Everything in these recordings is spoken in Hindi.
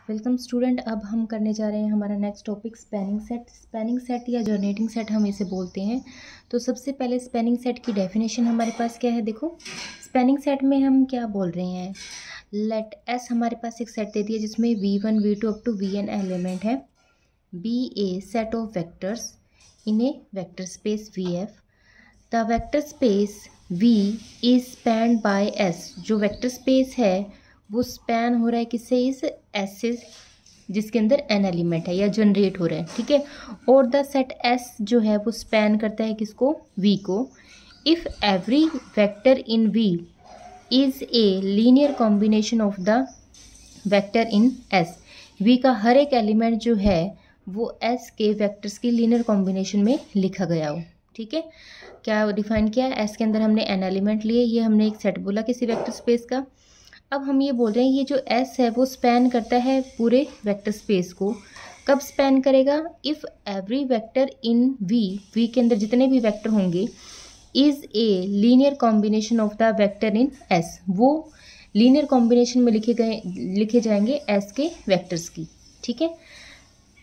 Welcome student. अब हम करने जा रहे हैं हमारा next topic spanning set. Spanning set या जनरेटिंग सेट हम इसे बोलते हैं। तो सबसे पहले स्पैनिंग सेट की डेफिनेशन हमारे पास क्या है। देखो, स्पैनिंग सेट में हम क्या बोल रहे हैं। लेट एस हमारे पास एक सेट दे दिया जिसमें V1 V2 up to Vn element है। Be a set of vectors in a vector space VF। The vector space V is spanned by S। जो वेक्टर स्पेस है वो स्पैन हो रहा है किससे, इस S से, जिसके अंदर n एलिमेंट है या जनरेट हो रहा है। ठीक है। और द सेट S जो है वो स्पैन करता है किसको, V को। If every vector in V is a linear combination of the vector in S। V का हर एक एलिमेंट जो है वो S के वेक्टर्स की लीनियर कॉम्बिनेशन में लिखा गया हो। ठीक है। क्या डिफाइन किया है, S के अंदर हमने n एलिमेंट लिए, ये हमने एक सेट बोला किसी वेक्टर स्पेस का। अब हम ये बोल रहे हैं ये जो S है वो स्पैन करता है पूरे वेक्टर स्पेस को। कब स्पैन करेगा, if every vector in V के अंदर जितने भी वेक्टर होंगे is a linear combination of the vector in S। वो लीनियर कॉम्बिनेशन में लिखे जाएंगे S के वेक्टर्स की। ठीक है।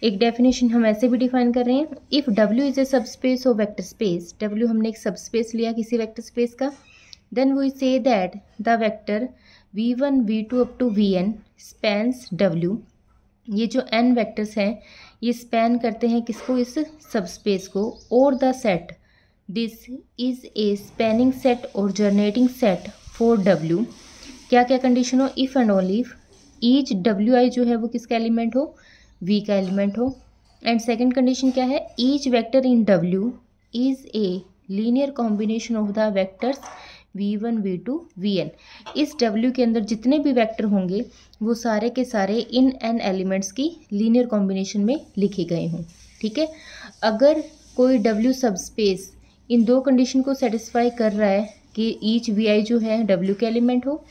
एक डेफिनेशन हम ऐसे भी डिफाइन कर रहे हैं, if W is a subspace of vector space. W हमने एक सबस्पेस लिया किसी वेक्टर स्पेस का। Then we say that the vector V1 V2 up to Vn spans W। ये जो n वेक्टर्स हैं ये स्पैन करते हैं किसको, इस सबस्पेस को। और the set this is a spanning set और जनरेटिंग सेट फॉर W। क्या क्या कंडीशन हो, if and only if each WI जो है वो किसका एलिमेंट हो, V का एलिमेंट हो। एंड सेकेंड कंडीशन क्या है, each vector in W is a linear combination of the vectors V1 V2 Vn। इस W के अंदर जितने भी वेक्टर होंगे वो सारे के सारे इन n एलिमेंट्स की लीनियर कॉम्बिनेशन में लिखे गए हों। ठीक है। अगर कोई W सबस्पेस इन दो कंडीशन को सेटिस्फाई कर रहा है कि ईच Vi जो है W के एलिमेंट हो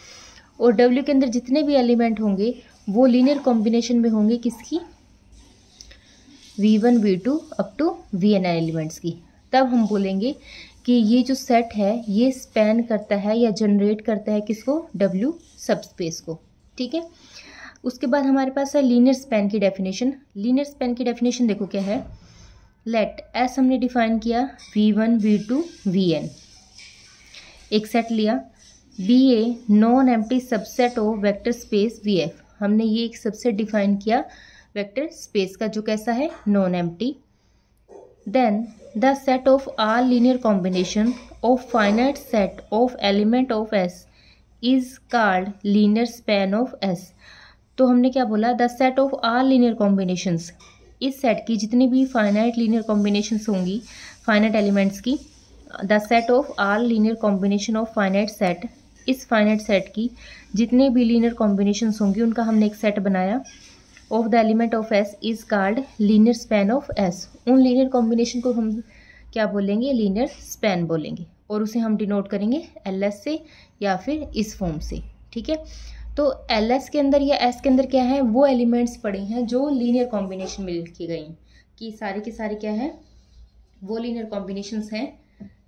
और W के अंदर जितने भी एलिमेंट होंगे वो लीनियर कॉम्बिनेशन में होंगे किसकी, V1 V2 up to Vn elements की, तब हम बोलेंगे कि ये जो सेट है ये स्पैन करता है या जनरेट करता है किसको, W सबस्पेस को। ठीक है। उसके बाद हमारे पास है लीनियर स्पैन की डेफिनेशन। लीनियर स्पैन की डेफिनेशन देखो क्या है। लेट S हमने डिफाइन किया V1 V2 Vn, एक सेट लिया। Be a non empty subset of vector space VF। हमने ये एक सबसेट डिफाइन किया वेक्टर स्पेस का जो कैसा है, non empty. Then the set of all linear combination of finite set of element of S is called linear span of S। तो हमने क्या बोला, the set of all linear combinations, इस सेट की जितनी भी फाइनाइट लीनियर कॉम्बिनेशंस होंगी फाइनाइट एलिमेंट्स की, the set of all linear combination of finite set, इस फाइनाइट सेट की जितने भी लीनियर कॉम्बिनेशंस होंगी उनका हमने एक सेट बनाया of the element of S is called linear span of S। उन लीनियर कॉम्बिनेशन को हम क्या बोलेंगे, लीनियर स्पैन बोलेंगे, और उसे हम डिनोट करेंगे LS से या फिर इस फॉर्म से। ठीक है। तो LS के अंदर या S के अंदर क्या है, वो एलिमेंट्स पड़े हैं जो लीनियर कॉम्बिनेशन में लिखी गई हैं, कि सारे के सारे क्या है, वो लीनियर कॉम्बिनेशंस हैं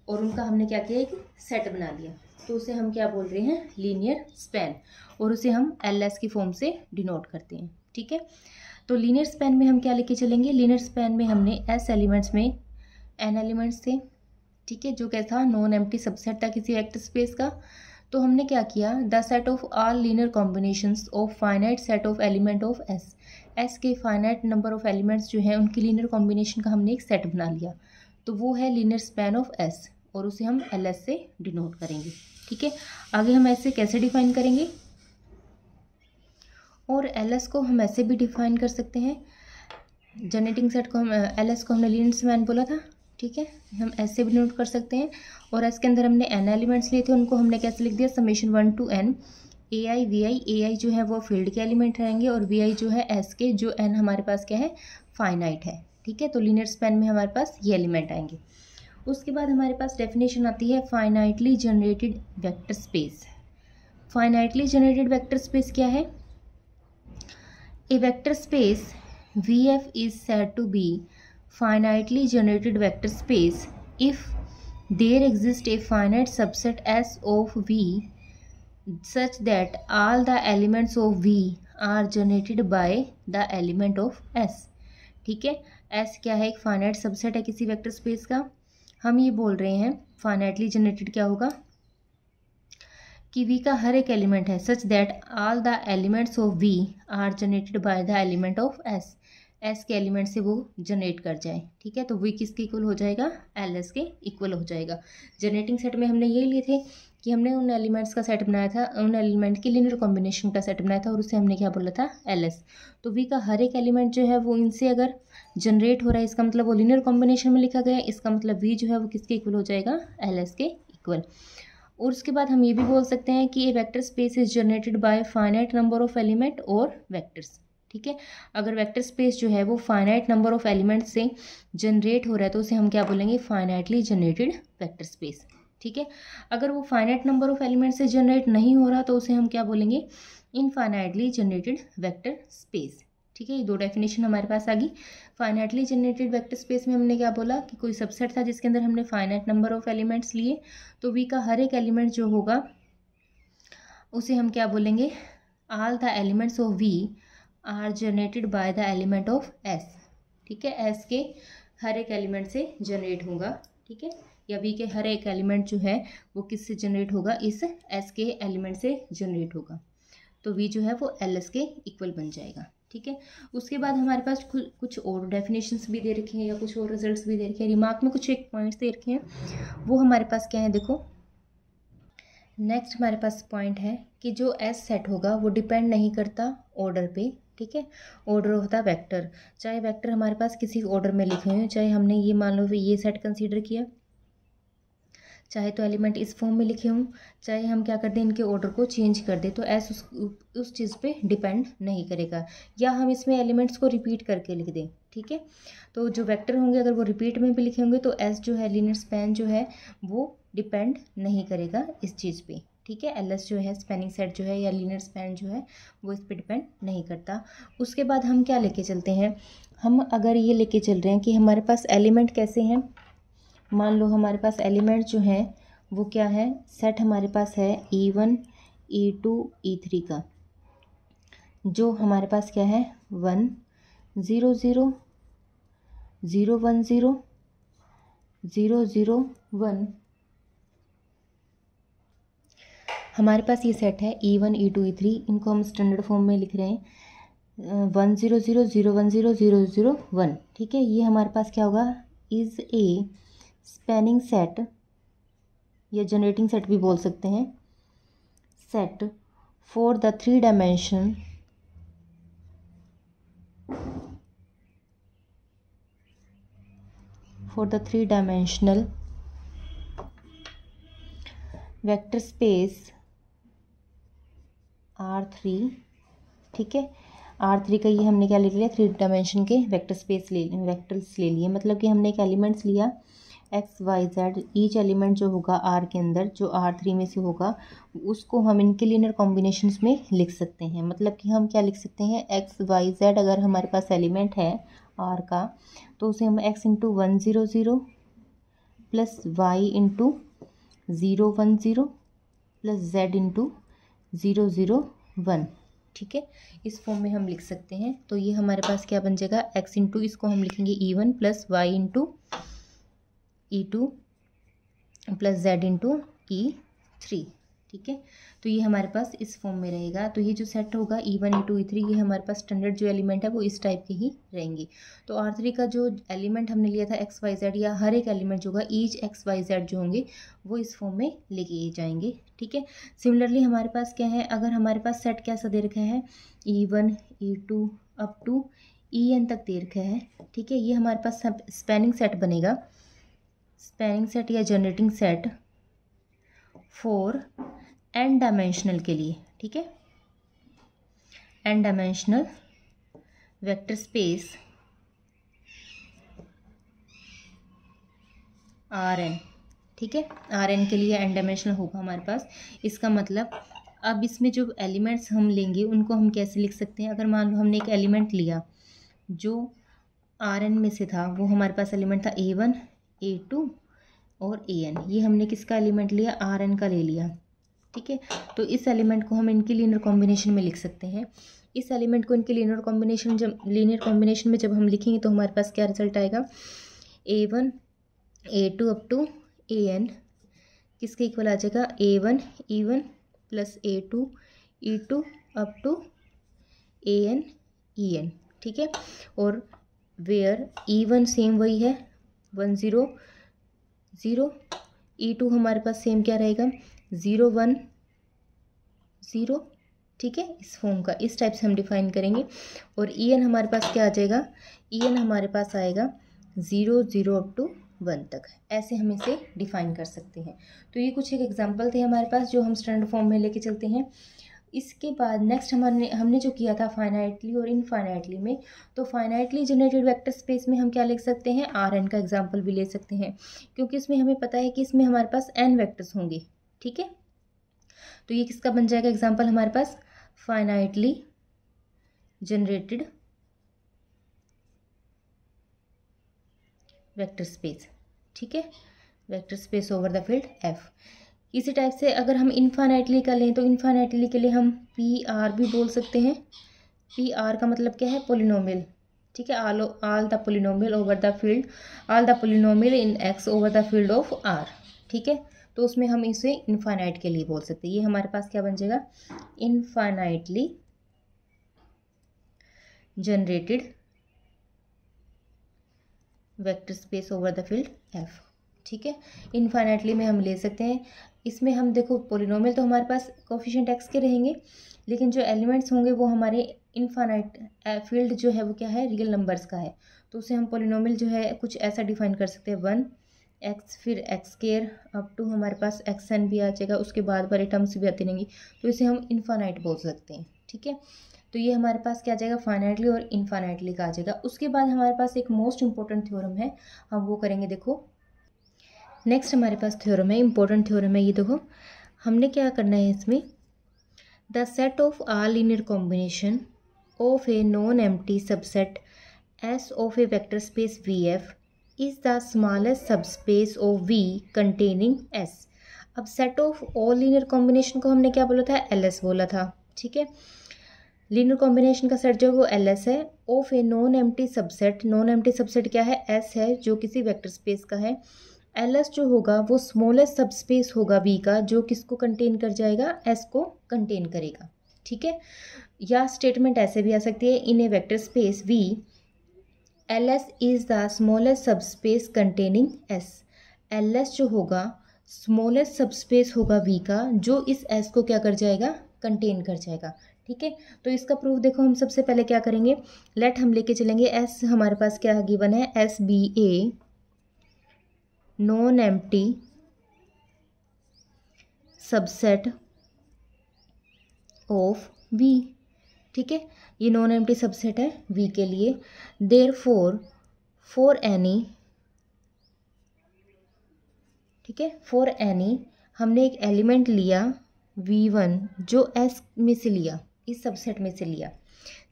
और उनका हमने क्या किया, एक सेट बना दिया। तो उसे हम क्या बोल रहे हैं, लीनियर स्पैन, और उसे हम LS की फॉर्म से डिनोट करते हैं। ठीक है। तो लीनियर स्पैन में हम क्या लेके चलेंगे, लीनियर स्पैन में हमने S एलिमेंट्स में n एलिमेंट्स थे। ठीक है। जो क्या था, नॉन एम्प्टी सबसेट था किसी वेक्टर स्पेस का। तो हमने क्या किया, the set of all linear combinations of finite set of element of S के फाइनाइट नंबर ऑफ एलिमेंट्स जो है उनकी लीनियर कॉम्बिनेशन का हमने एक सेट बना लिया। तो वो है लीनियर स्पैन ऑफ S, और उसे हम LS से डिनोट करेंगे। ठीक है। आगे हम ऐसे कैसे डिफाइन करेंगे, और LS को हम ऐसे भी डिफाइन कर सकते हैं, जनरेटिंग सेट को हम LS को हमने लीनियर स्पैन बोला था। ठीक है। हम ऐसे भी नोट कर सकते हैं। और S के अंदर हमने n एलिमेंट्स लिए थे, उनको हमने कैसे लिख दिया, summation 1 to n AI Vi। AI जो है वो फील्ड के एलिमेंट रहेंगे और Vi जो है S के, जो n हमारे पास क्या है, फाइनाइट है। ठीक है। तो लीनियर स्पैन में हमारे पास ये एलिमेंट आएंगे। उसके बाद हमारे पास डेफिनेशन आती है finitely generated vector space. Finitely generated vector space क्या है, a vector space VF is said to be finitely generated vector space if there exists a finite subset S of V such that all the elements of V are generated by the element of S. ठीक है, एस क्या है, एक फाइनाइट सबसेट है किसी वेक्टर स्पेस का। हम ये बोल रहे हैं फाइनाइटली जनरेटेड क्या होगा कि वी का हर एक एलिमेंट है such that all the elements of V are generated by the element of S. S के एलिमेंट से वो जनरेट कर जाए। ठीक है, तो वी किसके इक्वल हो जाएगा, एल एस के इक्वल हो जाएगा। जनरेटिंग सेट में हमने ये लिए थे कि हमने उन एलिमेंट्स का सेट बनाया था, उन एलिमेंट के लीनियर कॉम्बिनेशन का सेट बनाया था और उसे हमने क्या बोला था, एल एस। तो वी का हर एक एलिमेंट जो है वो इनसे अगर जनरेट हो रहा है, इसका मतलब वो लीनियर कॉम्बिनेशन में लिखा गया है, इसका मतलब वी जो है वो किसके इक्वल हो जाएगा, एल एस के इक्वल। और उसके बाद हम ये भी बोल सकते हैं कि a vector space is generated by finite number of element और वेक्टर्स। ठीक है, अगर वेक्टर स्पेस जो है वो फाइनाइट नंबर ऑफ एलिमेंट से जनरेट हो रहा है तो उसे हम क्या बोलेंगे, फाइनाइटली जनरेटेड वेक्टर स्पेस। ठीक है, अगर वो फाइनाइट नंबर ऑफ एलिमेंट से जनरेट नहीं हो रहा तो उसे हम क्या बोलेंगे, इनफाइनाइटली जनरेटेड वेक्टर स्पेस। ठीक है, ये दो डेफिनेशन हमारे पास आ गई। फाइनाइटली जनरेटेड वेक्टर स्पेस में हमने क्या बोला कि कोई सबसेट था जिसके अंदर हमने फाइनाइट नंबर ऑफ एलिमेंट्स लिए, तो वी का हर एक एलिमेंट जो होगा उसे हम क्या बोलेंगे, all the elements of V are generated by the element of S. ठीक है, एस के हर एक एलिमेंट से जनरेट होगा। ठीक है, या वी के हर एक एलिमेंट जो है वो किससे जनरेट होगा, इस एस के एलिमेंट से जनरेट होगा। तो वी जो है वो एल एस के इक्वल बन जाएगा। ठीक है, उसके बाद हमारे पास कुछ और डेफिनेशंस भी दे रखे हैं या कुछ और रिजल्ट्स भी दे रखे हैं। रिमार्क में कुछ एक पॉइंट्स दे रखे हैं, वो हमारे पास क्या है, देखो नेक्स्ट हमारे पास पॉइंट है कि जो एस सेट होगा वो डिपेंड नहीं करता ऑर्डर पे। ठीक है, ऑर्डर ऑफ द वेक्टर, चाहे वेक्टर हमारे पास किसी ऑर्डर में लिखे हुए हैं, चाहे हमने ये मान लो ये सेट कंसीडर किया, चाहे तो एलिमेंट इस फॉर्म में लिखे हों, चाहे हम क्या कर दें इनके ऑर्डर को चेंज कर दें, तो एस उस चीज़ पे डिपेंड नहीं करेगा। या हम इसमें एलिमेंट्स को रिपीट करके लिख दें। ठीक है, तो जो वेक्टर होंगे अगर वो रिपीट में भी लिखे होंगे तो एस जो है लीनियर स्पैन जो है वो डिपेंड नहीं करेगा इस चीज़ पे। ठीक है, एल एस जो है स्पैनिंग सेट जो है या लीनियर स्पैन जो है वो इस पर डिपेंड नहीं करता। उसके बाद हम क्या लेके चलते हैं, हम अगर ये लेके चल रहे हैं कि हमारे पास एलिमेंट कैसे हैं, मान लो हमारे पास एलिमेंट जो है वो क्या है, सेट हमारे पास है E1 E2 E3 का, जो हमारे पास क्या है 1 0 0 0 1 0 0 0 1। हमारे पास ये सेट है E1 E2 E3, इनको हम स्टैंडर्ड फॉर्म में लिख रहे हैं 1 0 0 0 1 0 0 0 1। ठीक है, ये हमारे पास क्या होगा, इज़ ए स्पैनिंग सेट या जनरेटिंग सेट भी बोल सकते हैं, set for the three dimensional vector space R3। ठीक है, R3 का ये हमने क्या ले लिया, थ्री डायमेंशन के वेक्टर्स ले लिए, मतलब कि हमने एक एलिमेंट्स लिया X Y Z, each element जो होगा आर के अंदर जो R3 में से होगा उसको हम इनके लीनियर कॉम्बिनेशंस में लिख सकते हैं। मतलब कि हम क्या लिख सकते हैं, एक्स वाई जेड अगर हमारे पास एलिमेंट है आर का तो उसे हम X into 1 0 0 plus Y into 0 1 0 plus Z into 0 0 1। ठीक है, इस फॉर्म में हम लिख सकते हैं। तो ये हमारे पास क्या बन जाएगा, एक्स इंटू इसको हम लिखेंगे E1 plus Y into E2 plus Z into E3। ठीक है, तो ये हमारे पास इस फॉर्म में रहेगा। तो ये जो सेट होगा E1 E2 E3 ये हमारे पास स्टैंडर्ड जो एलिमेंट है वो इस टाइप के ही रहेंगे। तो R3 का जो एलिमेंट हमने लिया था एक्स वाई जेड, या हर एक एलिमेंट जो होगा ईच एक्स वाई जेड जो होंगे वो इस फॉर्म में लेके जाएंगे। ठीक है, सिमिलरली हमारे पास क्या है, अगर हमारे पास सेट कैसा दे रखा है E1 E2 up to En तक दे रखा है। ठीक है, ये हमारे पास स्पैनिंग सेट बनेगा, स्पैनिंग सेट या generating set for n dimensional के लिए। ठीक है, n dimensional vector space Rn। ठीक है, Rn के लिए n डायमेंशनल होगा हमारे पास। इसका मतलब अब इसमें जो एलिमेंट्स हम लेंगे उनको हम कैसे लिख सकते हैं, अगर मान लो हमने एक एलिमेंट लिया जो Rn में से था, वो हमारे पास एलिमेंट था A1 A2 और An, ये हमने किसका एलिमेंट लिया, Rn का ले लिया। ठीक है, तो इस एलिमेंट को हम इनके लीनियर कॉम्बिनेशन में लिख सकते हैं। इस एलिमेंट को इनके लीनियर कॉम्बिनेशन में जब हम लिखेंगे तो हमारे पास क्या रिजल्ट आएगा, A1 A2 up to AN किसके इक्वल आ जाएगा, A1 E1 plus A2 E2 up to AN EN, ठीक है। और वेयर E1 सेम वही है 1 0 0, E2 हमारे पास सेम क्या रहेगा 0 1 0, ठीक है। इस फॉर्म का इस टाइप से हम डिफाइन करेंगे। और EN हमारे पास क्या आ जाएगा, EN हमारे पास आएगा 0 0 अप टू 1 तक। ऐसे हम इसे डिफाइन कर सकते हैं। तो ये कुछ एक एग्जांपल थे हमारे पास जो हम स्टैंडर्ड फॉर्म में लेके चलते हैं। इसके बाद नेक्स्ट हमने जो किया था फाइनाइटली और इनफाइनाइटली में, तो फाइनाइटली जनरेटेड वेक्टर स्पेस में हम क्या लिख सकते हैं, Rn का एग्जांपल भी ले सकते हैं, क्योंकि इसमें हमें पता है कि इसमें हमारे पास n वेक्टर्स होंगे, ठीक है। तो ये किसका बन जाएगा एग्जांपल हमारे पास, फाइनाइटली जनरेटेड वेक्टर स्पेस, ठीक है, vector space over the field F। इसी टाइप से अगर हम इनफाइनाइटली का लें तो इनफाइनाइटली के लिए हम PR भी बोल सकते हैं। PR का मतलब क्या है, पोलिनोमियल, ठीक है, all the polynomial over the field, all the polynomial in X over the field of R, ठीक है। तो उसमें हम इसे इनफाइनाइट के लिए बोल सकते हैं। ये हमारे पास क्या बन जाएगा, infinitely generated vector space over the field F, ठीक है। इनफाइनाइटली में हम ले सकते हैं। इसमें हम देखो पोलिनोमियल तो हमारे पास कोफिशिएंट x के रहेंगे, लेकिन जो एलिमेंट्स होंगे वो हमारे इनफाइनाइट फील्ड जो है वो क्या है, रियल नंबर्स का है। तो उसे हम पोलिनोमियल जो है कुछ ऐसा डिफाइन कर सकते हैं 1x फिर x² अप टू हमारे पास xn भी आ जाएगा, उसके बाद वाले टर्म्स भी आती रहेंगी, तो इसे हम इनफाइनाइट बोल सकते हैं, ठीक है। तो ये हमारे पास क्या आ जाएगा, फाइनाइटली और इनफाइनाइटली का आ जाएगा। उसके बाद हमारे पास एक मोस्ट इंपॉर्टेंट थ्योरम है, हम वो करेंगे। देखो नेक्स्ट हमारे पास थ्योरम है, इंपॉर्टेंट थ्योरम है ये। देखो हमने क्या करना है इसमें, the set of all linear combination of A non empty subset S of A vector space VF is the smallest subspace of V containing S। अब set of all linear combination को हमने क्या बोला था, LS बोला था, ठीक है। लीनियर कॉम्बिनेशन का सेट जो है वो LS है, of A non empty subset, non empty subset क्या है, S है, जो किसी वेक्टर स्पेस का है। LS जो होगा वो स्मॉलेस्ट सबस्पेस होगा V का, जो किसको कंटेन कर जाएगा, S को कंटेन करेगा, ठीक है। या स्टेटमेंट ऐसे भी आ सकती है, in a vector space V LS is the smallest subspace containing S। LS जो होगा स्मॉलेस्ट सबस्पेस होगा V का, जो इस S को क्या कर जाएगा, कंटेन कर जाएगा, ठीक है। तो इसका प्रूफ देखो हम सबसे पहले क्या करेंगे, लेट हम लेके चलेंगे S हमारे पास क्या गिवन है, S B A non empty subset of V, ठीक है। ये नॉन एम्प्टी सबसेट है V के लिए। देयरफॉर फॉर एनी, ठीक है, फॉर एनी हमने एक एलिमेंट लिया V1 जो S में से लिया, इस सबसेट में से लिया,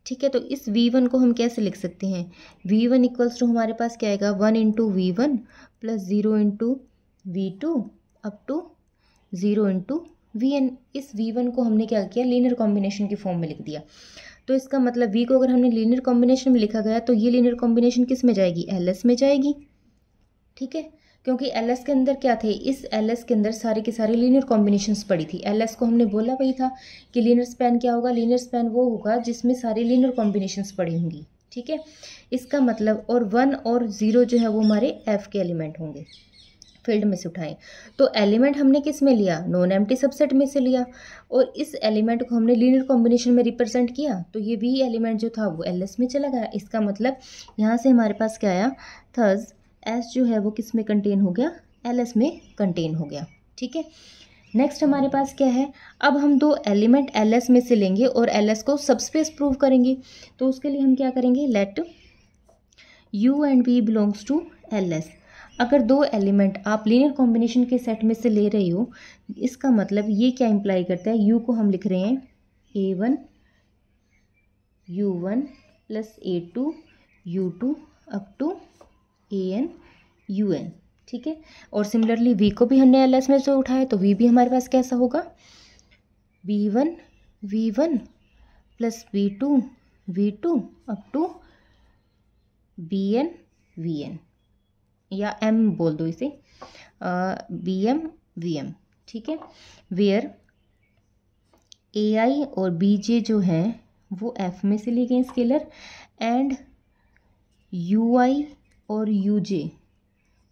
ठीक है। तो इस V1 को हम कैसे लिख सकते हैं, V1 इक्वल्स टू हमारे पास क्या आएगा, 1 into V1 plus 0 into V2 up to 0 into Vn। इस V1 को हमने क्या किया, लीनियर कॉम्बिनेशन की फॉर्म में लिख दिया। तो इसका मतलब V को अगर हमने लीनियर कॉम्बिनेशन में लिखा गया तो ये लीनियर कॉम्बिनेशन किस में जाएगी, LS में जाएगी, ठीक है। क्योंकि LS के अंदर क्या थे, इस LS के अंदर सारे के सारे लीनियर कॉम्बिनेशंस पड़ी थी। LS को हमने बोला वही था कि लीनियर स्पैन क्या होगा, लीनियर स्पैन वो होगा जिसमें सारी लीनियर कॉम्बिनेशंस पड़ी होंगी, ठीक है। इसका मतलब और 1 और 0 जो है वो हमारे F के एलिमेंट होंगे, फील्ड में से उठाएं। तो एलिमेंट हमने किस में लिया, नॉन एम्प्टी सबसेट में से लिया, और इस एलिमेंट को हमने लीनियर कॉम्बिनेशन में रिप्रेजेंट किया, तो ये भी एलिमेंट जो था वो LS में चला गया। इसका मतलब यहाँ से हमारे पास क्या आया, थर्स S जो है वो किस में कंटेन हो गया, LS में कंटेन हो गया, ठीक है। नेक्स्ट हमारे पास क्या है, अब हम दो एलिमेंट LS में से लेंगे और LS को सबस्पेस प्रूव करेंगे। तो उसके लिए हम क्या करेंगे, let U and V belongs to LS। अगर दो एलिमेंट आप लीनियर कॉम्बिनेशन के सेट में से ले रही हो, इसका मतलब ये क्या इंप्लाई करता है, U को हम लिख रहे हैं A1 U1 plus A2 U2 up to AN UN, ठीक है। और सिमिलरली V को भी हमने LS में से उठाया, तो V भी हमारे पास कैसा होगा, V1 V1 plus V2 up to BN या M बोल दो इसे, BM ठीक है। वेयर AI और BJ जो है वो F में से लिए गए स्केलर, एंड UI और UJ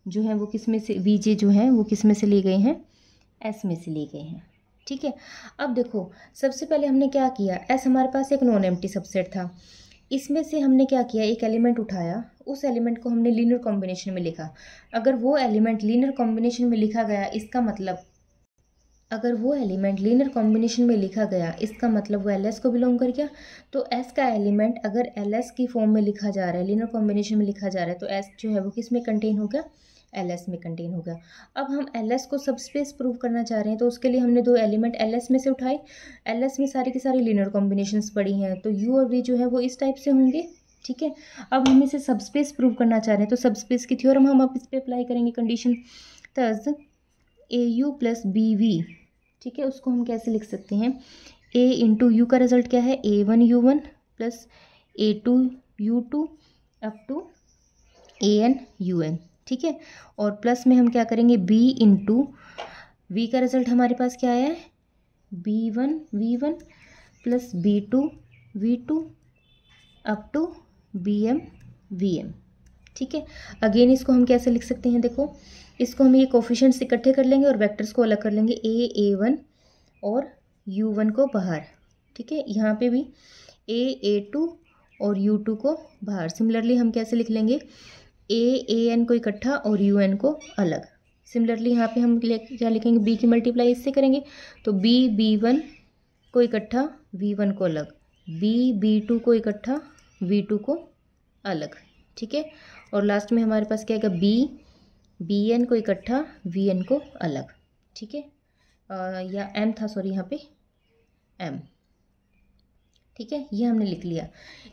जो है वो किस में से, VJ जो है वो किस में से लिए गए हैं, S में से लिए गए हैं। ठीक है, अब देखो सबसे पहले हमने क्या किया, S हमारे पास एक नॉन एम्प्टी सबसेट था, इसमें से हमने क्या किया, एक एलिमेंट उठाया, उस एलिमेंट को हमने लीनियर कॉम्बिनेशन में लिखा। अगर वो एलिमेंट लीनियर कॉम्बिनेशन में लिखा गया, इसका मतलब अगर वो एलिमेंट लीनियर कॉम्बिनेशन में लिखा गया, इसका मतलब वो LS को बिलोंग कर गया। तो S का एलिमेंट अगर LS की फॉर्म में लिखा जा रहा है, लीनियर कॉम्बिनेशन में लिखा जा रहा है, तो S जो है वो किस में कंटेन हो गया, LS में कंटेन हो गया। अब हम LS को सबस्पेस प्रूव करना चाह रहे हैं, तो उसके लिए हमने दो एलिमेंट LS में से उठाए। LS में सारी की सारी लीनियर कॉम्बिनेशंस पड़ी हैं, तो U और V जो है वो इस टाइप से होंगे। ठीक है, अब हम इसे सबस्पेस प्रूव करना चाह रहे हैं, तो सबस्पेस की थ्योरम हम अब इस पर अप्लाई करेंगे कंडीशन। तज AU प्लस BV, ठीक है, उसको हम कैसे लिख सकते हैं, A इंटू यू का रिजल्ट क्या है, A1U1 plus A2U2 up to ANUN। ठीक है, और प्लस में हम क्या करेंगे, B इंटू V का रिजल्ट हमारे पास क्या आया है, B1V1 plus B2V2 up to BMVM। ठीक है, अगेन इसको हम कैसे लिख सकते हैं, देखो इसको हम ये कोफिशिएंट्स इकट्ठे कर लेंगे और वेक्टर्स को अलग कर लेंगे, A1 और U1 को बाहर। ठीक है, यहाँ पे भी A2 और U2 को बाहर। सिमिलरली हम कैसे लिख लेंगे, AN को इकट्ठा और UN को अलग। सिमिलरली यहाँ पे हम क्या लिखेंगे, B की मल्टीप्लाई इससे करेंगे, तो B1 को इकट्ठा, V1 को अलग, B2 को इकट्ठा, V2 को अलग। ठीक है, और लास्ट में हमारे पास क्या आएगा, BN को इकट्ठा, VN को अलग। ठीक है, या M था, सॉरी यहाँ पे M। ठीक है, ये हमने लिख लिया।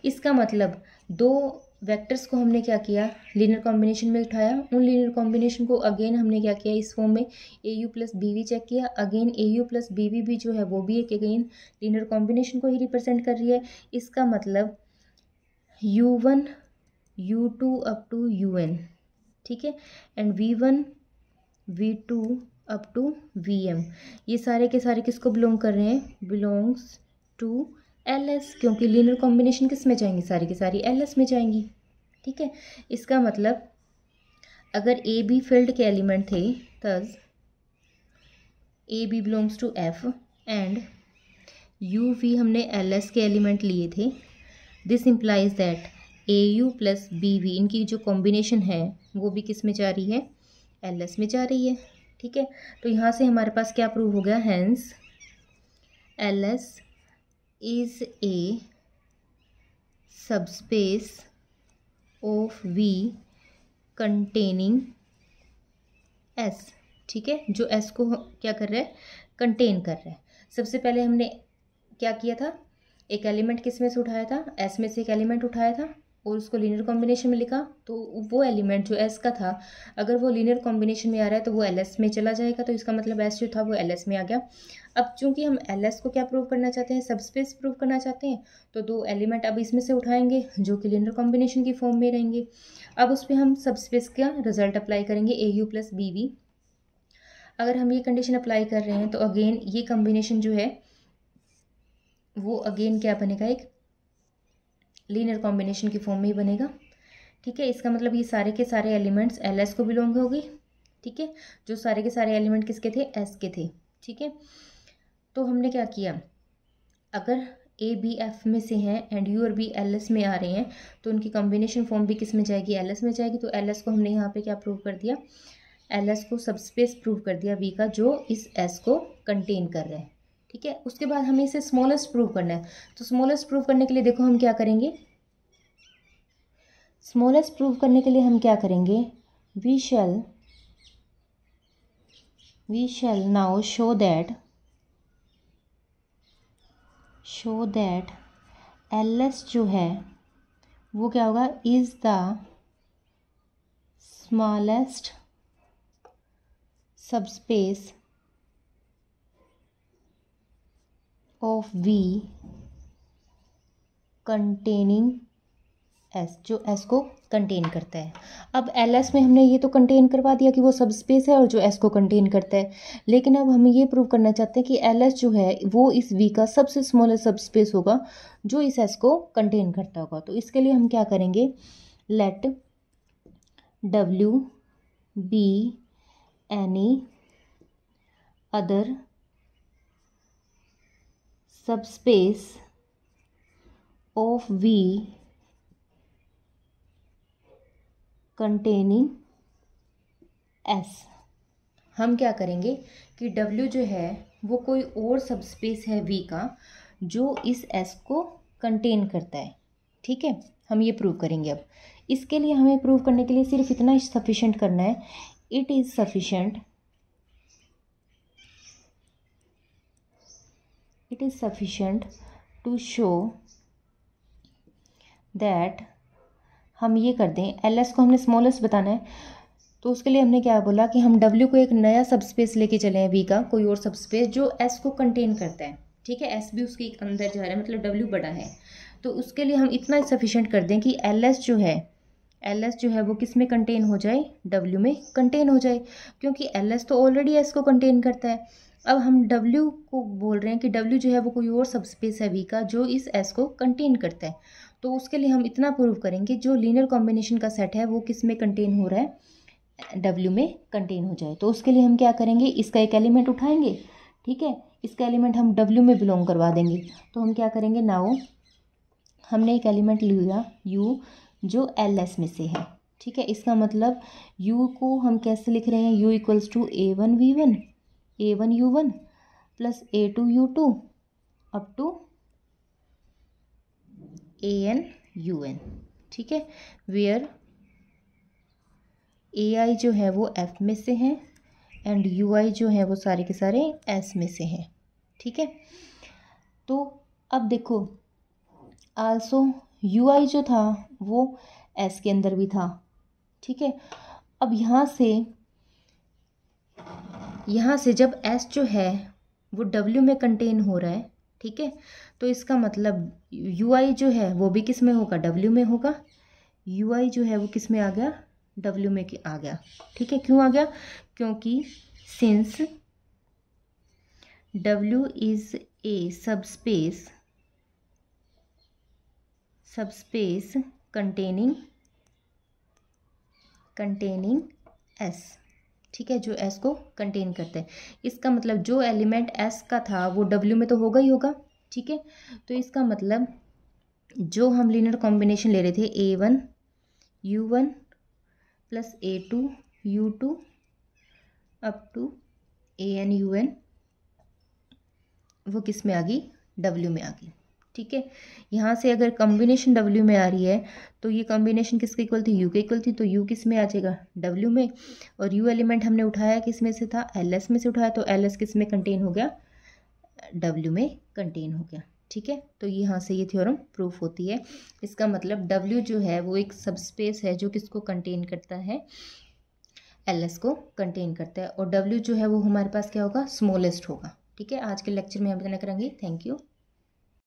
इसका मतलब दो वेक्टर्स को हमने क्या किया, लीनियर कॉम्बिनेशन में उठाया, उन लीनियर कॉम्बिनेशन को अगेन हमने क्या किया, इस फॉर्म में AU प्लस BV चेक किया। अगेन AU प्लस BV भी जो है वो भी एक अगेन लीनियर कॉम्बिनेशन को ही रिप्रेजेंट कर रही है। इसका मतलब U1 U2 up to UN। ठीक है, and V1 V2 up to VM, ये सारे के सारे किसको बिलोंग कर रहे हैं, बिलोंग्स टू LS, क्योंकि लीनियर कॉम्बिनेशन किस में जाएंगी, सारी की सारी LS में जाएंगी। ठीक है, इसका मतलब अगर AB फील्ड के एलिमेंट थे, तब AB belongs to F and UV हमने LS के एलिमेंट लिए थे। This implies that AU plus BV, इनकी जो कॉम्बिनेशन है वो भी किस में जा रही है, LS में जा रही है। ठीक है, तो यहाँ से हमारे पास क्या प्रूव हो गया, hence LS is a subspace of V containing S। ठीक है, जो S को क्या कर रहा है, कंटेन कर रहा है। सबसे पहले हमने क्या किया था, एक एलिमेंट किस में से उठाया था, S में से एक एलिमेंट उठाया था और उसको लीनियर कॉम्बिनेशन में लिखा। तो वो एलिमेंट जो S का था, अगर वो लीनियर कॉम्बिनेशन में आ रहा है तो वो LS में चला जाएगा, तो इसका मतलब S जो था वो LS में आ गया। अब चूंकि हम LS को क्या प्रूव करना चाहते हैं, सबस्पेस प्रूव करना चाहते हैं, तो दो एलिमेंट अब इसमें से उठाएंगे जो कि लीनियर कॉम्बिनेशन की फॉर्म में रहेंगे। अब उस पर हम सबस्पेस का रिजल्ट अप्लाई करेंगे, AU प्लस BV। अगर हम ये कंडीशन अप्लाई कर रहे हैं तो अगेन ये कॉम्बिनेशन जो है वो अगेन क्या बनेगा, एक लीनियर कॉम्बिनेशन की फॉर्म में ही बनेगा। ठीक है, इसका मतलब ये सारे के सारे एलिमेंट्स LS को बिलोंग होगी। ठीक है, जो सारे के सारे एलिमेंट किसके थे, S के थे। ठीक है, तो हमने क्या किया, अगर A B F में से हैं एंड U और B LS में आ रहे हैं, तो उनकी कॉम्बिनेशन फॉर्म भी किस में जाएगी, LS में जाएगी। तो LS को हमने यहाँ पे क्या प्रूव कर दिया, LS को सबस्पेस प्रूव कर दिया V का, जो इस S को कंटेन कर रहा है। ठीक है, उसके बाद हमें इसे स्मॉलेस्ट प्रूव करना है। तो स्मॉलेस्ट प्रूव करने के लिए देखो हम क्या करेंगे, स्मॉलेस्ट प्रूव करने के लिए हम क्या करेंगे, we shall now show that LS जो है वो क्या होगा, is the smallest subspace of V containing S, जो एस को कंटेन करता है। अब एल एस में हमने ये तो कंटेन करवा दिया कि वो सब स्पेस है और जो एस को कंटेन करता है, लेकिन अब हम ये प्रूव करना चाहते हैं कि एल एस जो है वो इस वी का सबसे स्मॉलेस्ट सब स्पेस होगा जो इस एस को कंटेन करता होगा। तो इसके लिए हम क्या करेंगे, let W be any other subspace of V containing S. हम क्या करेंगे कि W जो है वो कोई और सब स्पेस है V का जो इस S को कंटेन करता है। ठीक है, हम ये प्रूव करेंगे। अब इसके लिए हमें प्रूव करने के लिए सिर्फ इतना ही सफिशेंट करना है, it is sufficient to show that, हम ये कर दें, एल एस को हमने स्मॉलेस्ट बताना है, तो उसके लिए हमने क्या बोला कि हम W को एक नया सब स्पेस लेके चले हैं V का, कोई और सब स्पेस जो S को कंटेन करता है। ठीक है, S भी उसके अंदर जा रहा है, मतलब W बड़ा है। तो उसके लिए हम इतना सफिशेंट कर दें कि एल एस जो है वो किस में कंटेन हो जाए, W में कंटेन हो जाए, क्योंकि एल एस तो ऑलरेडी S को कंटेन करता है। अब हम W को बोल रहे हैं कि W जो है वो कोई और सब स्पेस है V का जो इस S को कंटेन करता है। तो उसके लिए हम इतना प्रूव करेंगे जो लीनियर कॉम्बिनेशन का सेट है वो किस में कंटेन हो रहा है, W में कंटेन हो जाए। तो उसके लिए हम क्या करेंगे, इसका एक एलिमेंट उठाएंगे। ठीक है, इसका एलिमेंट हम W में बिलोंग करवा देंगे। तो हम क्या करेंगे, नाउ हमने एक एलिमेंट लिया U जो LS में से है। ठीक है, इसका मतलब U को हम कैसे लिख रहे हैं, U equals to A1 U1 plus A2 up to AN UN। ठीक है, वेयर AI जो है वो F में से है एंड UI जो है वो सारे के सारे S में से हैं। ठीक है, तो अब देखो आल्सो UI जो था वो S के अंदर भी था। ठीक है, अब यहाँ से जब S जो है वो W में कंटेन हो रहा है, ठीक है, तो इसका मतलब UI जो है वो भी किस में होगा, W में होगा। UI जो है वो किस में आ गया, W में आ गया। ठीक है, क्यों आ गया, क्योंकि since W is a subspace containing S। ठीक है, जो S को कंटेन करते हैं। इसका मतलब जो एलिमेंट S का था वो W में तो होगा ही होगा। ठीक है, तो इसका मतलब जो हम लीनियर कॉम्बिनेशन ले रहे थे A1 U1 plus A2 U2 up to AN UN, वो किस में आ गई, W में आ गई। ठीक है, यहाँ से अगर कॉम्बिनेशन W में आ रही है तो ये कॉम्बिनेशन किसके इक्वल थी, U के इक्वल थी, तो U किस में आ जाएगा, W में। और U एलिमेंट हमने उठाया किस में से था, LS में से उठाया, तो LS किस में कंटेन हो गया, W में कंटेन हो गया। ठीक है, तो यहाँ से ये थ्योरम प्रूफ होती है। इसका मतलब W जो है वो एक सबस्पेस है जो किसको कंटेन करता है, LS को कंटेन करता है, और W जो है वो हमारे पास क्या होगा, स्मॉलेस्ट होगा। ठीक है, आज के लेक्चर में हम इतना करेंगे। Thank you.